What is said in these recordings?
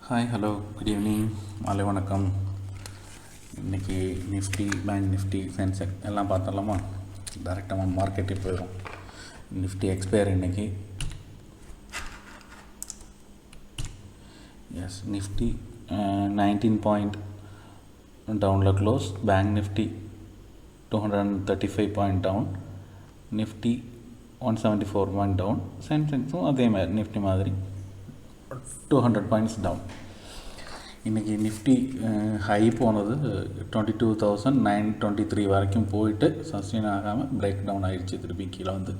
Hi hello good evening மாலை வணக்கம். இன்றைக்கி நிஃப்டி, பேங்க் நிஃப்டி, சென்செக்ஸ் எல்லாம் பார்த்துடலாமா? டேரெக்டாக மார்க்கெட்டுக்கு போயிடும். நிஃப்டி எக்ஸ்பயர் இன்றைக்கி. எஸ், நிஃப்டி 19 பாயிண்ட் டவுனில் close. Bank Nifty 235 point down. Nifty 174 point down. சென்செக்ஸும் அதே மாதிரி நிஃப்டி மாதிரி 200 பாயிண்ட்ஸ் டவுன். இன்றைக்கி நிஃப்டி ஹை போனது 22,923 வரைக்கும் போயிட்டு சஸ்டெயின் ஆகாமல் பிரேக் டவுன் ஆகிடுச்சு. திருப்பி கீழே வந்து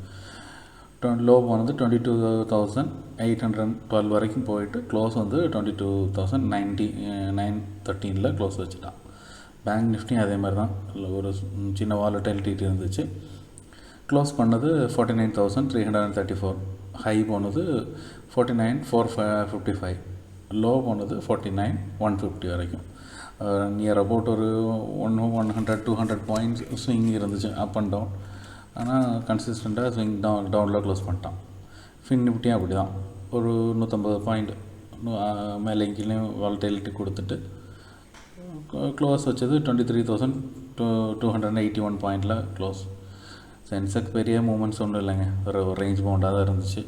லோ போனது 22,812 வரைக்கும் போயிட்டு க்ளோஸ் வந்து 22,913 க்ளோஸ் வச்சுட்டான். பேங்க் நிஃப்டியும் அதே மாதிரி தான், ஒரு சின்ன வாலட்டிலிட்டி இருந்துச்சு. க்ளோஸ் பண்ணது 49,334. ஹை போனது 49,455. லோ போனது 49,150 வரைக்கும். நியர் அபவுட் ஒரு 100-200 பாயிண்ட்ஸ் ஸ்விங் இருந்துச்சு அப் அண்ட் டவுன். ஆனால் கன்சிஸ்டண்ட்டாக ஸ்விங் டவுனில் க்ளோஸ் பண்ணிட்டான். ஃபின் நிஃப்டியும் அப்படி தான், ஒரு 150 பாயிண்ட் மேலே கீழேயும் வாலட்டிலிட்டி கொடுத்துட்டு க்ளோஸ் வச்சது 23,281 பாயிண்டில் க்ளோஸ். சென்செக்ஸ் பெரிய மூமெண்ட்ஸ் ஒன்றும் இல்லைங்க, ஒரு ரேஞ்ச் பவுண்டாக தான் இருந்துச்சு.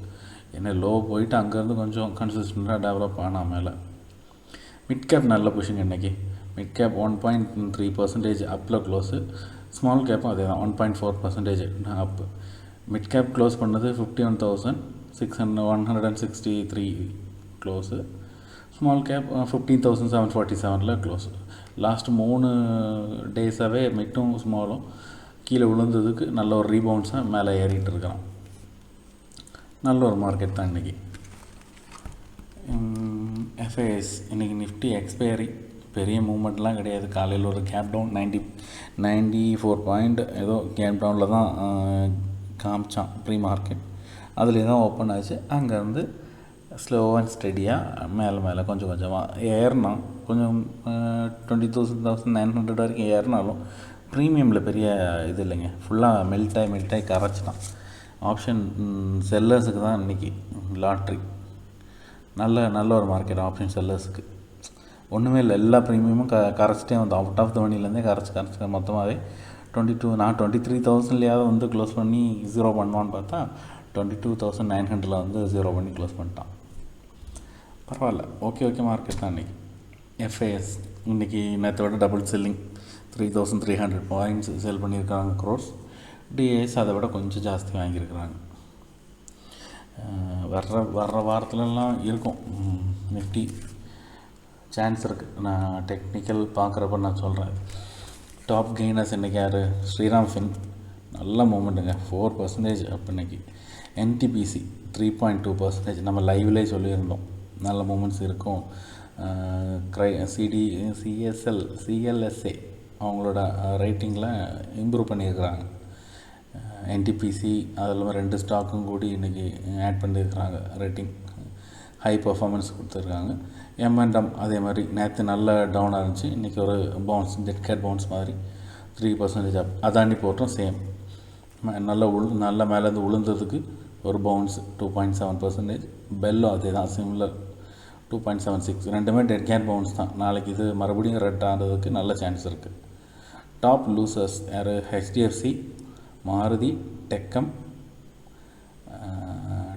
ஏன்னா லோ போயிட்டு அங்கேருந்து கொஞ்சம் கன்சிஸ்டண்ட்டாக டெவலப் ஆனால் மேலே. மிட் கேப் நல்ல புஷிங் இன்றைக்கி. மிட் கேப் 1.3% அப்பில் க்ளோஸு. ஸ்மால் கேப்பும் அதே தான், 1.4% அப்பு. மிட் கேப் க்ளோஸ் பண்ணது 51,163 close. Small cap 15,747 close. Last 3 டேஸாகவே மிட்டும் ஸ்மாலும் கீழே விழுந்ததுக்கு நல்ல ஒரு ரீபவுண்ட்ஸாக மேலே ஏறிட்டு இருக்கிறான். நல்ல ஒரு மார்க்கெட் தான் இன்றைக்கி. எஃப்ஐஎஸ் இன்றைக்கி நிஃப்டி எக்ஸ்பைரி, பெரிய மூமெண்ட்லாம் கிடையாது. காலையில் ஒரு கேப் டவுன் 94 பாயிண்ட் ஏதோ கேப் டவுனில் தான் காமிச்சான் ப்ரீ மார்க்கெட். அதில் தான் ஓப்பன் ஆச்சு. அங்கேருந்து ஸ்லோ அண்ட் ஸ்டெடியாக மேலே கொஞ்சம் கொஞ்சமாக ஏறினான். கொஞ்சம் 20,900 வரைக்கும் ஏறினாலும் ப்ரீமியமில் பெரிய இது இல்லைங்க. ஃபுல்லாக மெல்ட்டாகி கரைச்சிட்டான். ஆப்ஷன் செல்லர்ஸுக்கு தான் இன்றைக்கி லாட்ரி. நல்ல ஒரு மார்க்கெட் ஆப்ஷன் செல்லர்ஸுக்கு. ஒன்றுமே இல்லை, எல்லா ப்ரீமியமும் கரைச்சிட்டே வந்து அவுட் ஆஃப் த மணிலேருந்தே கரைச்சி மொத்தமாகவே 23,000 வந்து க்ளோஸ் பண்ணி 0 பண்ணுவான்னு பார்த்தா 22,900 வந்து 0 பண்ணி க்ளோஸ் பண்ணிட்டான். பரவாயில்ல, ஓகே மார்க்கெட் தான் இன்றைக்கி. எஃப்ஐஎஸ் இன்றைக்கி நேற்றோட டபுள் செல்லிங், 3,300 பாயிண்ட்ஸ் செல் பண்ணியிருக்காங்க க்ரோர்ஸ். டிஏஎஸ் அதை விட கொஞ்சம் ஜாஸ்தி வாங்கியிருக்கிறாங்க. வர்ற வாரத்துலலாம் இருக்கும் நிஃப்டி, சான்ஸ் இருக்குது. நான் டெக்னிக்கல் பார்க்குறப்ப நான் சொல்கிறேன். டாப் கெய்னர்ஸ் இன்றைக்கி யார்? ஸ்ரீராம் ஃபின் நல்ல மூமெண்ட்டுங்க, 4% அப் இன்றைக்கி. என்டிபிசி 3.2%. நம்ம லைவ்லேயே சொல்லியிருந்தோம் நல்ல மூமெண்ட்ஸ் இருக்கும். சிஎல்எஸ்ஏ அவங்களோட ரேட்டிங்கில் இம்ப்ரூவ் பண்ணியிருக்கிறாங்க. என்டிபிசி அது இல்லாமல் 2 ஸ்டாக்கும் கூடி இன்றைக்கி ஆட் பண்ணியிருக்கிறாங்க. ரேட்டிங் ஹை பர்ஃபார்மன்ஸ் கொடுத்துருக்காங்க. எம்என்டம் அதே மாதிரி நேற்று நல்ல டவுனாக இருந்துச்சு. இன்றைக்கி ஒரு பவுன்ஸ், டெட் கேட் பவுன்ஸ் மாதிரி 3% அப். அதாண்டி போட்டோம் சேம், நல்ல மேலேருந்து விழுந்ததுக்கு ஒரு பவுன்ஸ் 2.7%. பெல்லும் அதே தான், சிமிலர் 2.76. ரெண்டுமே டெட் கேட் பவுன்ஸ் தான். நாளைக்கு இது மறுபடியும் ரெட் ஆகிறதுக்கு நல்ல சான்ஸ் இருக்குது. டாப் லூசர்ஸ் யார்? ஹெச்டிஎஃப்சி, மாருதி,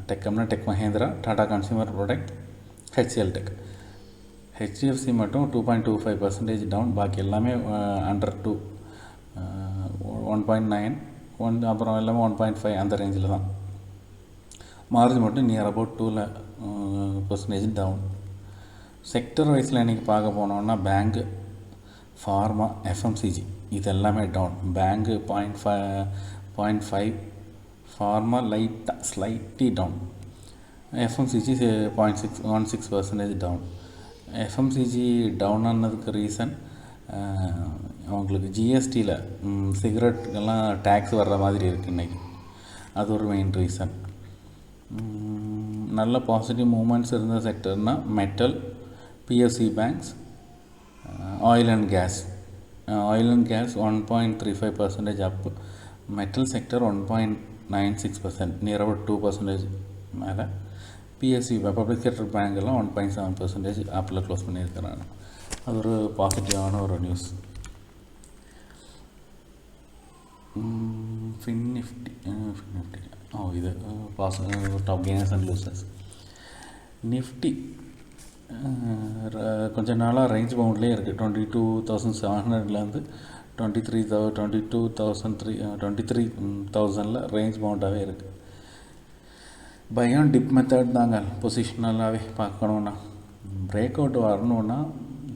டெக்கம்னா tech Mahindra, Tata consumer product, HCL tech. HDFC மட்டும் 2.25% டவுன். பாக்கி எல்லாமே அண்டர் 2, 1.9, அப்புறம் எல்லாமே 1.5 அந்த ரேஞ்சில் தான். மாருதி மட்டும் நியர் அபவுட் 2% டவுன். செக்டர் வைஸில் இன்றைக்கி பார்க்க போனோன்னா பேங்கு, ஃபார்மா, எஃப்எம்சிஜி இது எல்லாமே டவுன். பேங்கு 0.5, ஃபார்மா லைட்டாக slightly down. FMCG 0.16% down. FMCG down ஆனதுக்கு ரீசன் அவங்களுக்கு ஜிஎஸ்டியில் சிகரெட்டுக்கெல்லாம் டேக்ஸ் வர்ற மாதிரி இருக்குது இன்றைக்கி. அது ஒரு மெயின் ரீசன். நல்ல பாசிட்டிவ் மூமெண்ட்ஸ் இருந்த செக்டர்னால் metal, PSC banks, oil and gas. Oil and gas 1.35% up. Metal sector 1.96%, near about 2% மேலே. பிஎஸ்சி பப்ளிக் செக்டர் பேங்க்கெல்லாம் 1.7% ஆப்பில் க்ளோஸ் பண்ணியிருக்கிறாங்க. அது ஒரு பாசிட்டிவான ஒரு நியூஸ். ஃபின் நிஃப்டி இது top gainers and losers. Nifty கொஞ்ச நாளாக ரேஞ்ச் பவுண்ட்லேயே இருக்குது. 22,700லேருந்து 23,000 ரேஞ்ச் பவுண்டாகவே இருக்குது. பையான் டிப் மெத்தட் தாங்க பொசிஷனலாகவே பார்க்கணுன்னா. பிரேக் அவுட் வரணுன்னா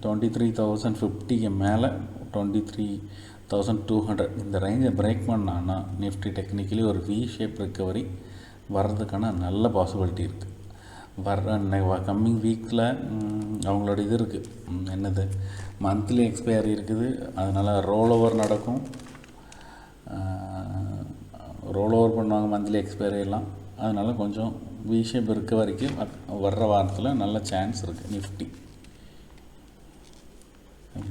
23,050 மேலே 23,200 இந்த ரேஞ்சை பிரேக் பண்ணான்னா நிஃப்டி டெக்னிக்கலி ஒரு வி ஷேப் ரிக்கவரி வர்றதுக்கான நல்ல பாசிபிலிட்டி இருக்குது. கம்மிங் வீக்கில் அவங்களோட இது இருக்குது, என்னது மந்த்லி எக்ஸ்பயரி இருக்குது. அதனால் ரோல் ஓவர் நடக்கும், ரோல் ஓவர் பண்ணுவாங்க மந்த்லி எக்ஸ்பயரி எல்லாம். அதனால் கொஞ்சம் வி ஷேப் ரிக்கவரிக்கு வர்ற வாரத்தில் நல்ல சான்ஸ் இருக்குது.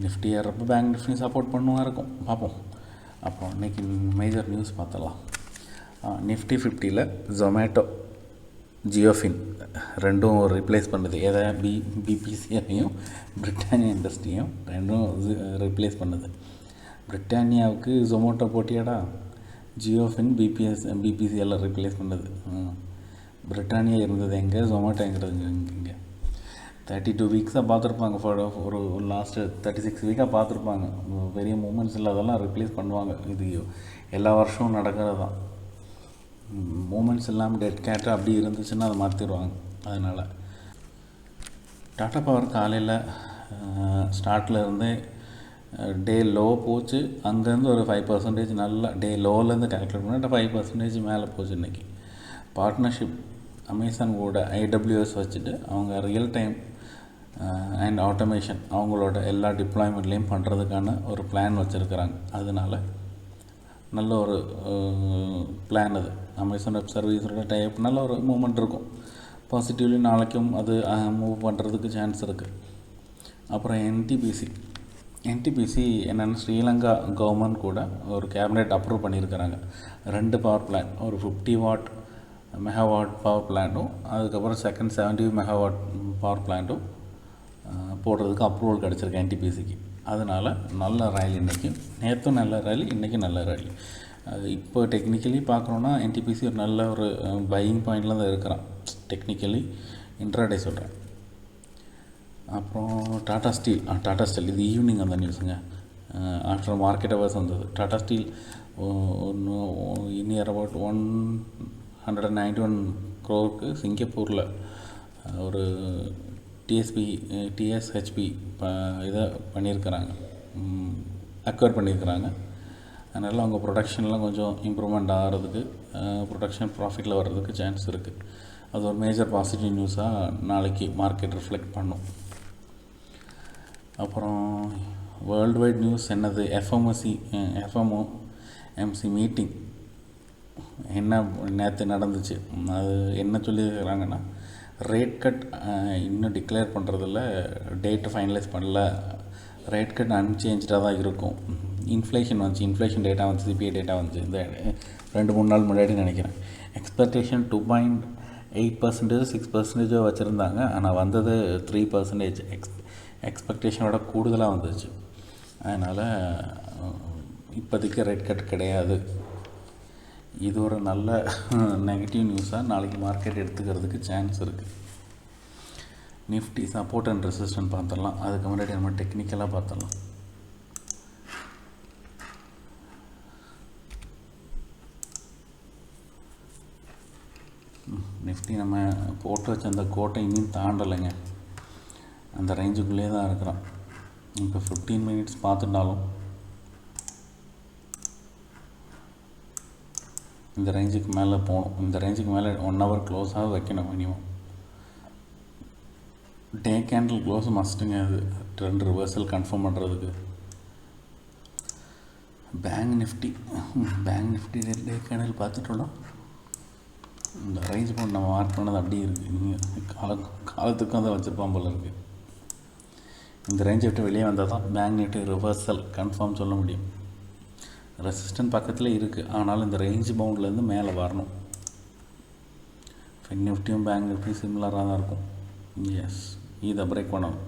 நிஃப்டி ஏறப்போ பேங்க் நிஃப்டி சப்போர்ட் பண்ணுவா இருக்கும், பார்ப்போம். அப்புறம் இன்றைக்கி மேஜர் நியூஸ் பார்த்தலாம். நிஃப்டி 50ல் ஜொமேட்டோ, ஜியோஃபின் ரெண்டும் ரீப்ளேஸ் பண்ணுது. எதை பிபிசியையும் பிரிட்டானியா இண்டஸ்ட்ரியும் ரெண்டும் ரீப்ளேஸ் பண்ணுது. பிரிட்டானியாவுக்கு ஜொமேட்டோ போட்டியாடா, ஜியோஃபின் பிபிசி எல்லாம் ரீப்ளேஸ் பண்ணுது. பிரிட்டானியா இருந்தது எங்கே, ஜொமேட்டோங்கிறது இங்கே. 32 வீக்ஸாக பார்த்துருப்பாங்க, ஒரு லாஸ்ட்டு 36 வீக்காக பார்த்துருப்பாங்க. பெரிய மூமெண்ட்ஸ் இல்லாதெல்லாம் ரிப்ளேஸ் பண்ணுவாங்க. இது எல்லா வருஷமும் நடக்கிறது தான். மூமெண்ட்ஸ் இல்லாமல் டெட் கேட்டு அப்படி இருந்துச்சுன்னா அதை மாற்றிடுவாங்க. அதனால் டாட்டா பவர் காலையில் ஸ்டார்டில் இருந்தே டே லோ போச்சு. அங்கேருந்து ஒரு 5% நல்லா டே லோலேருந்து கால்குலேட் பண்ணிட்டு 5% மேலே போச்சு. இன்றைக்கி பார்ட்னர்ஷிப் அமேசான் கூட ஐடபிள்யூஎஸ் வச்சுட்டு அவங்க ரியல் டைம் அண்ட் ஆட்டோமேஷன் அவங்களோட எல்லா டிப்ளாய்மெண்ட்லேயும் பண்ணுறதுக்கான ஒரு பிளான் வச்சுருக்கிறாங்க. அதனால் நல்ல ஒரு பிளான் அது. அமேசான் வெப் சர்வீஸோட டைப் நல்ல ஒரு மூமெண்ட் இருக்கும். பாசிட்டிவ்லி நாளைக்கும் அது மூவ் பண்ணுறதுக்கு சான்ஸ் இருக்குது. அப்புறம் என்டிபிசி என்னென்னா, ஸ்ரீலங்கா கவர்மெண்ட் கூட ஒரு கேபினெட் அப்ரூவ் பண்ணியிருக்கிறாங்க. 2 பவர் பிளான், ஒரு 50 வாட் மெகாவாட் பவர் பிளான்ட்டும் அதுக்கப்புறம் செகண்ட் 70 மெகாவாட் பவர் பிளான்ட்டும் போடுறதுக்கு அப்ரூவல் கிடச்சிருக்கு என்டிபிசிக்கு. அதனால் நல்ல ரேலி இன்றைக்கி, நேற்றும் நல்ல ரேலி, இன்றைக்கும் நல்ல ரேலி. இப்போ டெக்னிக்கலி பார்க்குறோன்னா என்டிபிசி ஒரு நல்ல ஒரு பையிங் பாயிண்டில் தான் இருக்கிறான் டெக்னிக்கலி, இன்ட்ராடே சொல்கிறேன். அப்புறம் டாடா ஸ்டீல் இது ஈவினிங் அந்த நியூஸுங்க. ஆஃப்டர் மார்க்கெட் அவர்ஸ் வந்தது. Tata steel near about 191 crore சிங்கப்பூரில் ஒரு டிஎஸ்ஹெச்பி இதை பண்ணியிருக்கிறாங்க, அக்வயர் பண்ணியிருக்கிறாங்க. அதனால் அவங்க ப்ரொடக்ஷன்லாம் கொஞ்சம் இம்ப்ரூவ்மெண்ட் ஆகிறதுக்கு, ப்ரொடக்ஷன் ப்ராஃபிட்டில் வர்றதுக்கு சான்ஸ் இருக்குது. அது ஒரு மேஜர் பாசிட்டிவ் நியூஸாக நாளைக்கு மார்க்கெட் ரிஃப்ளெக்ட் பண்ணும். அப்புறம் வேர்ல்டு வைட் நியூஸ் என்னது, எஃப்எம்ஓஎம்சி மீட்டிங் என்ன நேற்று நடந்துச்சு. அது என்ன சொல்லியிருக்கிறாங்கன்னா, ரேட் கட் இன்னும் டிக்ளேர் பண்ணுறதில்ல, டேட்டு ஃபைனலைஸ் பண்ணல, ரேட் கட் அன்சேஞ்சாக தான் இருக்கும். இன்ஃப்ளேஷன் டேட்டா வந்துச்சு, சிபிஐ டேட்டா வந்துச்சு இந்த 2-3 நாள் முன்னாடி நினைக்கிறேன். எக்ஸ்பெக்டேஷன் 2.8%, 6% வச்சுருந்தாங்க. ஆனால் வந்தது 3%. எக்ஸ்பெக்டேஷனோட கூடுதலாக வந்துச்சு. அதனால் இப்போதைக்கு ரேட் கட் கிடையாது. இது ஒரு நல்ல நெகட்டிவ் நியூஸாக நாளைக்கு மார்க்கெட் எடுத்துக்கிறதுக்கு சான்ஸ் இருக்குது. நிஃப்டி சப்போர்ட் அண்ட் ரெசிஸ்டன்ட் பார்த்துடலாம். அதுக்கு முன்னாடி நம்ம டெக்னிக்கலாக பார்த்துடலாம். நிஃப்டி நம்ம போட்டு வச்ச அந்த கோட்டை இன்னும் தாண்டலைங்க, அந்த ரேஞ்சுக்குள்ளே தான் இருக்கிறோம். இப்போ 15 மினிட்ஸ் பார்த்துட்டாலும் இந்த ரேஞ்சுக்கு மேலே போகணும். இந்த ரேஞ்சுக்கு மேலே 1 hour க்ளோஸாக வைக்கணும் மினிமம். டே கேண்டில் க்ளோஸ் மஸ்ட்டுங்க. அது ட்ரெண்ட் ரிவர்சல் கன்ஃபார்ம் பண்ணுறதுக்கு. பேங்க் நிஃப்டி டே கேண்டில் பார்த்துட்டோம். இந்த ரேஞ்ச் போட்டு நம்ம மார்க் பண்ணது அப்படியே இருக்குது. இங்கே காலத்துக்கும் அதை வச்சுருப்பான் போல் இருக்குது. இந்த ரேஞ்சை விட்டு வெளியே வந்தால் தான் பேங்க் நிஃப்டி ரிவர்சல் கன்ஃபார்ம் சொல்ல முடியும். ரெசிஸ்டன்ட் பக்கத்தில் இருக்குது, ஆனாலும் இந்த ரேஞ்ச் பவுண்ட்லேருந்து மேலே வரணும். ஃபின் நிஃப்டியும் பேங்க் நிஃப்டியும் சிமிலராக தான் இருக்கும். எஸ், இதை பிரேக் பண்ணணும்.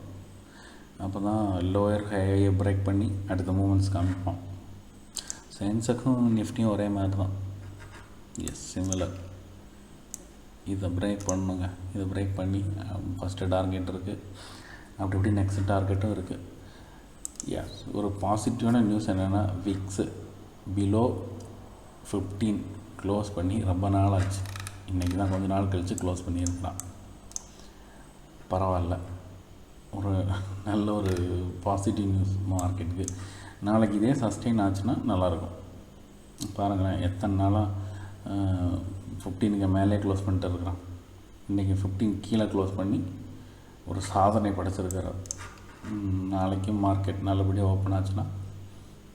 அப்போ தான் லோயர் ஹையை பிரேக் பண்ணி அடுத்த மூமெண்ட்ஸ் காமிப்போம். சென்செக்ஸும் நிஃப்டியும் ஒரே மாதிரி தான். S, similar. இதை பிரேக் பண்ணுங்க. இதை பிரேக் பண்ணி ஃபஸ்ட்டு டார்கெட் இருக்குது, அப்படி இப்படி நெக்ஸ்ட் டார்கெட்டும் இருக்குது. எஸ், ஒரு பாசிட்டிவான நியூஸ் என்னென்னா விக்ஸு பிலோ 15 க்ளோஸ் பண்ணி ரொம்ப நாள் ஆச்சு. இன்றைக்கி தான் கொஞ்சம் நாள் கழித்து க்ளோஸ் பண்ணியிருக்கலாம். பரவாயில்ல, ஒரு நல்ல ஒரு பாசிட்டிவ் நியூஸ் மார்க்கெட்டுக்கு. நாளைக்கு இதே சஸ்டெயின் ஆச்சுன்னா நல்லாயிருக்கும். பாருங்களேன், எத்தனை நாளாக 15க்கு மேலே க்ளோஸ் பண்ணிட்டு இருக்கிறான். இன்றைக்கி 15 கீழே க்ளோஸ் பண்ணி ஒரு சாதனை படைச்சிருக்கிறார். நாளைக்கும் மார்க்கெட் நல்லபடியாக ஓப்பன் ஆச்சுன்னா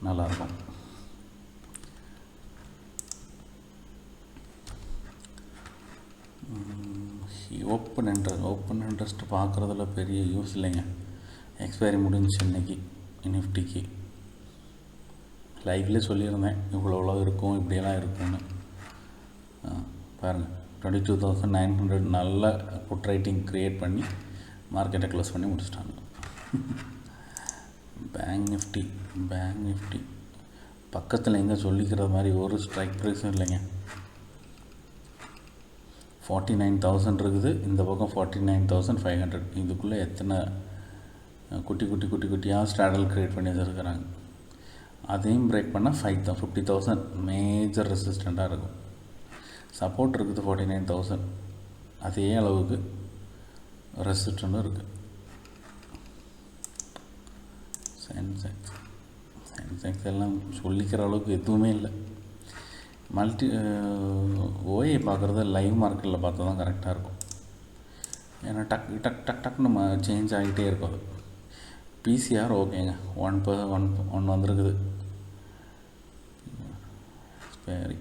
நல்லாயிருக்கும். ஓப்பன் இன்ட்ரெஸ்ட் பார்க்குறதுல பெரிய யூஸ் இல்லைங்க. எக்ஸ்பைரி முடிஞ்சிச்சு இன்றைக்கி நிஃப்டிக்கு. லைவ்லேயே சொல்லியிருந்தேன் இவ்வளோ இருக்கும், இப்படியெல்லாம் இருக்கும்னு. பாருங்கள், 22,900 நல்ல புட் ரைட்டிங் க்ரியேட் பண்ணி மார்க்கெட்டை க்ளோஸ் பண்ணி முடிச்சிட்டாங்க. பேங்க் நிஃப்டி பக்கத்தில் எங்கே சொல்லிக்கிற மாதிரி ஒரு ஸ்ட்ரைக் ப்ரைஸும் இல்லைங்க. 49,000 இருக்குது, இந்த பக்கம் 49,500. இதுக்குள்ளே எத்தனை குட்டியாக ஸ்ட்ராடல் க்ரியேட் பண்ணி வச்சுருக்கிறாங்க. அதையும் பிரேக் பண்ணால் 50,000 மேஜர் ரெசிஸ்டண்ட்டாக இருக்கும். சப்போர்ட் இருக்குது 49,000, அதே அளவுக்கு ரெசிஸ்டண்ட்டும் இருக்குது. சென்செக்ஸ் எல்லாம் சொல்லிக்கிற அளவுக்கு எதுவுமே இல்லை. ஓஏ பார்க்குறது லைவ் மார்க்கெட்டில் பார்த்தா தான் கரெக்டாக இருக்கும். ஏன்னா டக் நம்ம சேஞ்ச் ஆகிட்டே இருக்கும். அது பிசிஆர் ஓகேங்க, 1 வந்துருக்குது. சரி,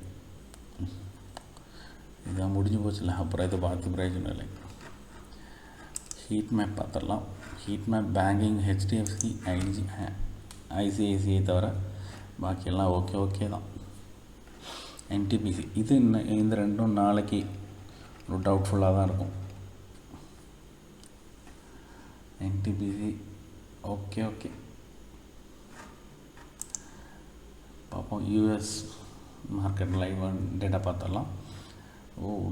இதான் முடிஞ்சு போச்சுல, அப்புறம் இதை பார்த்து பிரயோஜனம் இல்லை. ஹீட் மேப் பார்த்துடலாம். Heat map banking HDFC ICICI தவிர பாக்கியெல்லாம் ஓகே தான். NTPC இது இந்த ரெண்டும் நாளைக்கு ஒரு டவுட்ஃபுல்லாக தான் இருக்கும். NTPC ஓகே பார்ப்போம். யூஎஸ் மார்க்கெட் லைவ் டேட்டா பார்த்துடலாம்.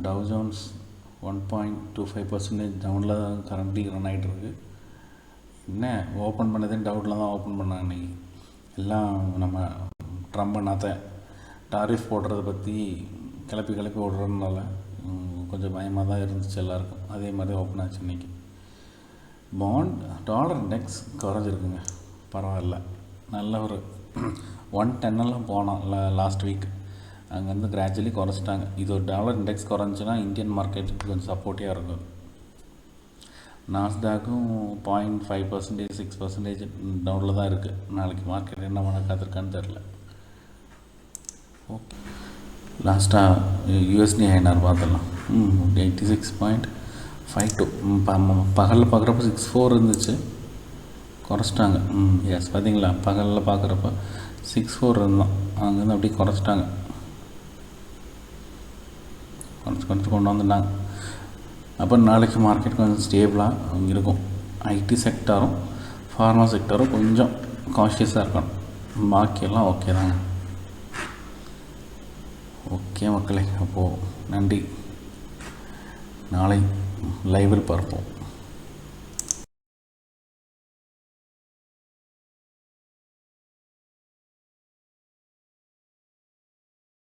டவ் ஜோன்ஸ் 1.25% டவுனில் தான் கரண்ட்லி ரன் ஆகிட்டு இருக்குது. என்ன ஓப்பன் பண்ணதே டவுட்டில் தான் ஓப்பன் பண்ணாங்க இன்றைக்கி. எல்லாம் நம்ம ட்ரம்ப் நாத்த டாரிஃப் போடுறதை பற்றி கிளப்பி ஓடுறதுனால கொஞ்சம் பயமாக தான் இருந்துச்சு எல்லாருக்கும். அதே மாதிரி ஓப்பன் ஆச்சு இன்றைக்கி. டாலர் இண்டெக்ஸ் குறைஞ்சிருக்குங்க, பரவாயில்ல. நல்ல ஒரு 110 போனோம் லாஸ்ட் வீக். அங்கேருந்து கிராஜுவலி குறைச்சிட்டாங்க. இது ஒரு டாலர் இண்டெக்ஸ் குறைஞ்சின்னா இந்தியன் மார்க்கெட்டுக்கு கொஞ்சம் சப்போர்ட்டிவாக இருக்கும். நாஸ்டாக்கும் 0.5%, 6% டவுனில் தான் இருக்குது. நாளைக்கு மார்க்கெட் என்ன பண்ண காத்திருக்கான்னு தெரில. ஓகே, லாஸ்ட்டாக USD INR பார்த்துடலாம். 86.52. பகலில் பார்க்குறப்ப 64 இருந்துச்சு, குறைச்சிட்டாங்க. எஸ், பார்த்தீங்களா, பகலில் பார்க்குறப்ப 64 இருந்தான், அங்கேருந்து அப்படியே குறைச்சிட்டாங்க. குறைச்சி கொண்டு வந்துட்டாங்க. அப்போ நாளைக்கு மார்க்கெட் கொஞ்சம் ஸ்டேபிளாக இருக்கும். IT செக்டாரும் ஃபார்மா செக்டாரும் கொஞ்சம் காஷியஸாக இருக்கணும். பாக்கியெல்லாம் ஓகே தாங்க. ஓகே மக்களே, அப்போது நன்றி. நாளை லைவில் பார்ப்போம்.